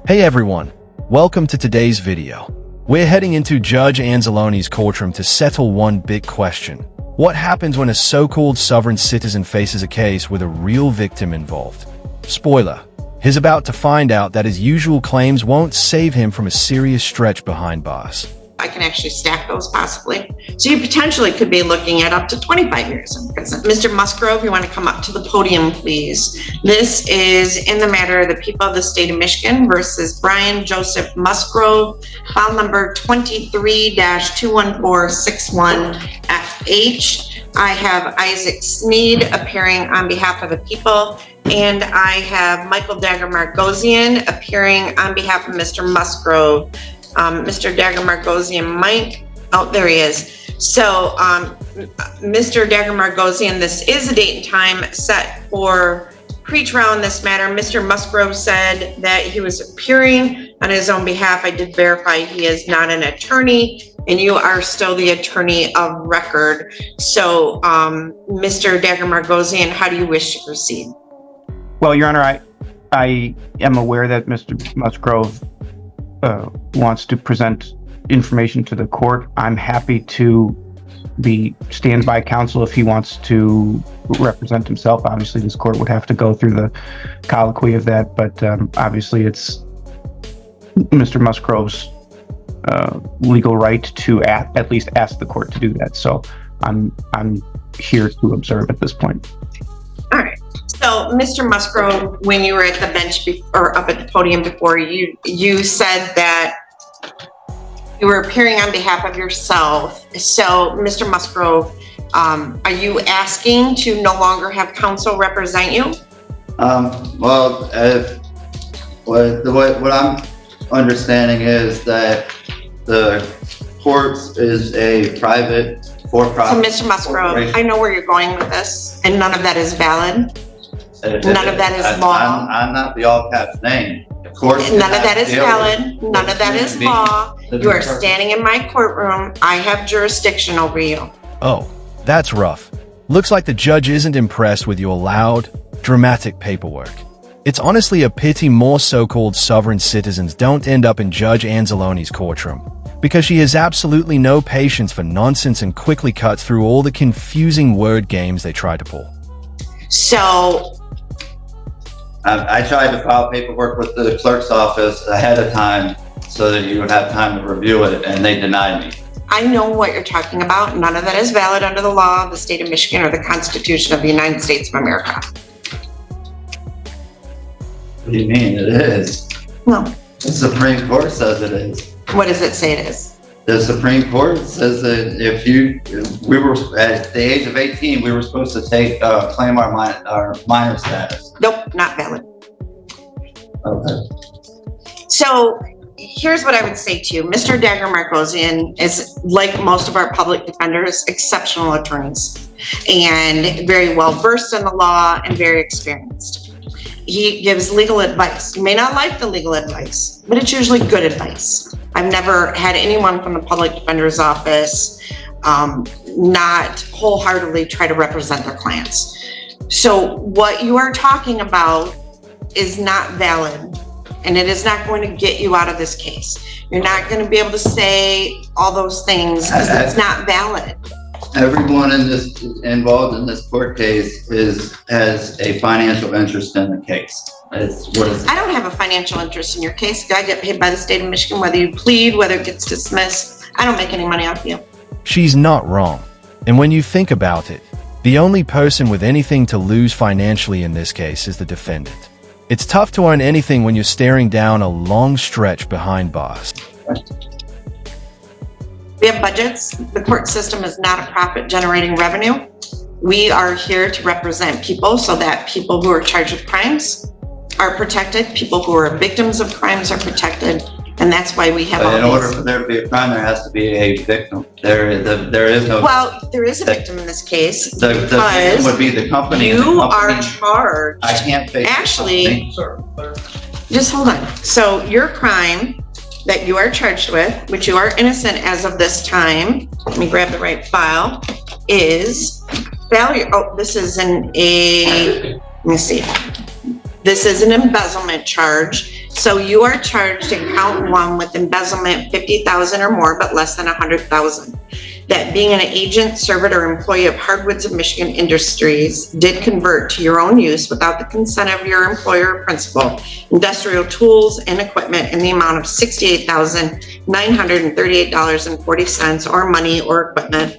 Hey everyone, welcome to today's video. We're heading into Judge Anzaloni's courtroom to settle one big question. What happens when a so-called sovereign citizen faces a case with a real victim involved? Spoiler, he's about to find out that his usual claims won't save him from a serious stretch behind bars. I can actually stack those possibly. So you potentially could be looking at up to 25 years in prison. Mr. Musgrove, you want to come up to the podium, please. This is in the matter of the people of the state of Michigan versus Brian Joseph Musgrove, file number 23-21461FH. I have Isaac Sneed appearing on behalf of the people, and I have Michael Dagger Margosian appearing on behalf of Mr. Musgrove. Mr. Dagger Margosian might, oh, there he is. So, Mr. Dagger Margosian, this is a date and time set for pre-trial in this matter. Mr. Musgrove said that he was appearing on his own behalf. I did verify he is not an attorney, and you are still the attorney of record. So, Mr. Dagger Margosian, how do you wish to proceed? Well, Your Honor, I am aware that Mr. Musgrove wants to present information to the court. I'm happy to be standby counsel if he wants to represent himself. Obviously, this court would have to go through the colloquy of that, but obviously it's Mr. Musgrove's legal right to at least ask the court to do that. So I'm here to observe at this point. All right. So, Mr. Musgrove, when you were at the bench or up at the podium before, you said that you were appearing on behalf of yourself. So, Mr. Musgrove, are you asking to no longer have counsel represent you? Well, what I'm understanding is that the courts is a private for-profit. So, Mr. Musgrove, I know where you're going with this, and none of that is valid. None of that is law. I'm not the all caps name. Of course. None of that is valid. None of that is law. You are standing in my courtroom. I have jurisdiction over you. Oh, that's rough. Looks like the judge isn't impressed with your loud, dramatic paperwork. It's honestly a pity more so-called sovereign citizens don't end up in Judge Anzaloni's courtroom, because she has absolutely no patience for nonsense and quickly cuts through all the confusing word games they try to pull. So, I tried to file paperwork with the clerk's office ahead of time so that you would have time to review it, and they denied me. I know what you're talking about. None of that is valid under the law of the state of Michigan or the Constitution of the United States of America. What do you mean it is? No. The Supreme Court says it is. What does it say it is? The Supreme Court says that we were at the age of 18, we were supposed to claim our minor status. Nope, not valid. Okay. So here's what I would say to you. Mr. Dagger Margosian is, like most of our public defenders, exceptional attorneys and very well versed in the law and very experienced. He gives legal advice. You may not like the legal advice, but it's usually good advice. I've never had anyone from the public defender's office not wholeheartedly try to represent their clients. So what you are talking about is not valid, and it is not going to get you out of this case. You're not going to be able to say all those things because it's not valid. Everyone involved in this court case has a financial interest in the case. I don't have a financial interest in your case. I get paid by the state of Michigan, whether you plead, whether it gets dismissed. I don't make any money off you. She's not wrong. And when you think about it, the only person with anything to lose financially in this case is the defendant. It's tough to earn anything when you're staring down a long stretch behind bars. We have budgets. The court system is not a profit-generating revenue. We are here to represent people so that people who are charged with crimes are protected, people who are victims of crimes are protected, and that's why we have all these. In order for there to be a crime, there has to be a victim. There is no. Well, there is a victim in this case. The victim would be the company. You are charged. I can't face actually. Just hold on. So your crime that you are charged with, which you are innocent as of this time, let me grab the right file, is failure. Oh, this is let me see. This is an embezzlement charge. So you are charged in count one with embezzlement 50,000 or more, but less than 100,000. That being an agent, servant, or employee of Hardwoods of Michigan Industries did convert to your own use without the consent of your employer or principal industrial tools and equipment in the amount of $68,938.40 or money or equipment.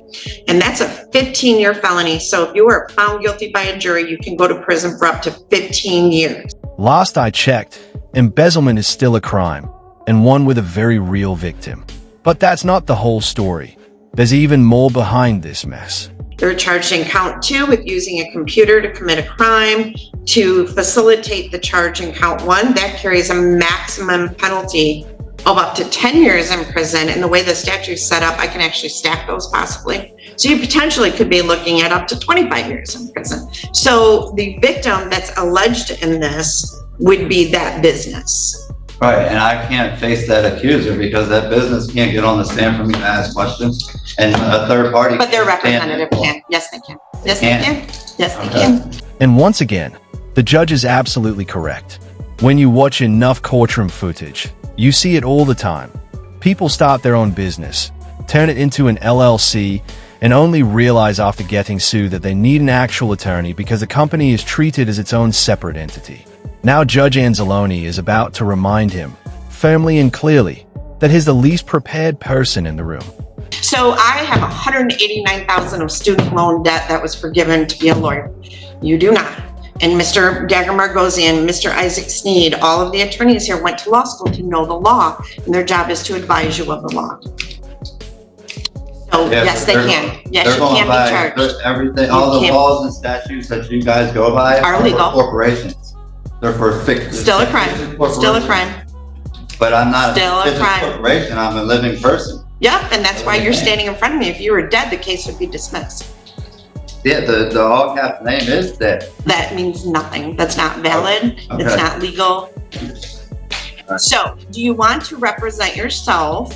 And that's a 15-year felony. So if you are found guilty by a jury, you can go to prison for up to 15 years. Last I checked, embezzlement is still a crime, and one with a very real victim. But that's not the whole story. There's even more behind this mess. They're charged in count two with using a computer to commit a crime. To facilitate the charge in count one, that carries a maximum penalty of up to 10 years in prison. And the way the statute's set up, I can actually stack those possibly. So you potentially could be looking at up to 25 years in prison. So the victim that's alleged in this would be that business. Right, and I can't face that accuser because that business can't get on the stand for me to ask questions, and a third party. But their can't stand representative it. can. Yes, they can. Yes, they Can. can. Yes, they Okay. can. And once again, the judge is absolutely correct. When you watch enough courtroom footage, you see it all the time. People start their own business, turn it into an LLC, and only realize after getting sued that they need an actual attorney because the company is treated as its own separate entity. Now Judge Anzalone is about to remind him, firmly and clearly, that he's the least prepared person in the room. So I have $189,000 of student loan debt that was forgiven to be a lawyer. You do not. And Mr. Dagger Margosian, Mr. Isaac Sneed, all of the attorneys here went to law school to know the law, and their job is to advise you of the law. So Yeah, yes, they they're- can. Yes, They're you going can by be charged. everything, all the can't- laws and statutes that you guys go by Are for legal. corporations. They're for fixed. Still a crime. Still a crime. But I'm not Still a a business crime. corporation, I'm a living person. Yep, and that's why you're standing in front of me. If you were dead, the case would be dismissed. Yeah, the all cap name is that. That means nothing. That's not valid. It's Okay. not legal. Right. So, do you want to represent yourself,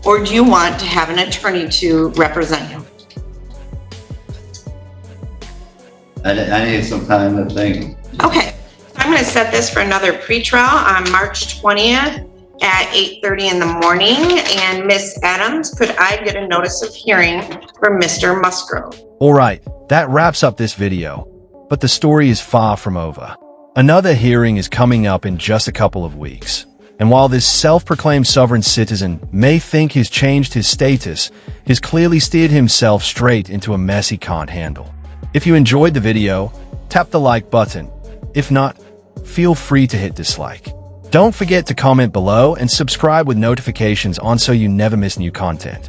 or do you want to have an attorney to represent you? I need some time to think. Okay, so I'm going to set this for another pretrial on March 20th at 8:30 in the morning. And Miss Adams, could I get a notice of hearing for Mr. Musgrove? Alright, that wraps up this video. But the story is far from over. Another hearing is coming up in just a couple of weeks. And while this self-proclaimed sovereign citizen may think he's changed his status, he's clearly steered himself straight into a mess he can't handle. If you enjoyed the video, tap the like button. If not, feel free to hit dislike. Don't forget to comment below and subscribe with notifications on so you never miss new content.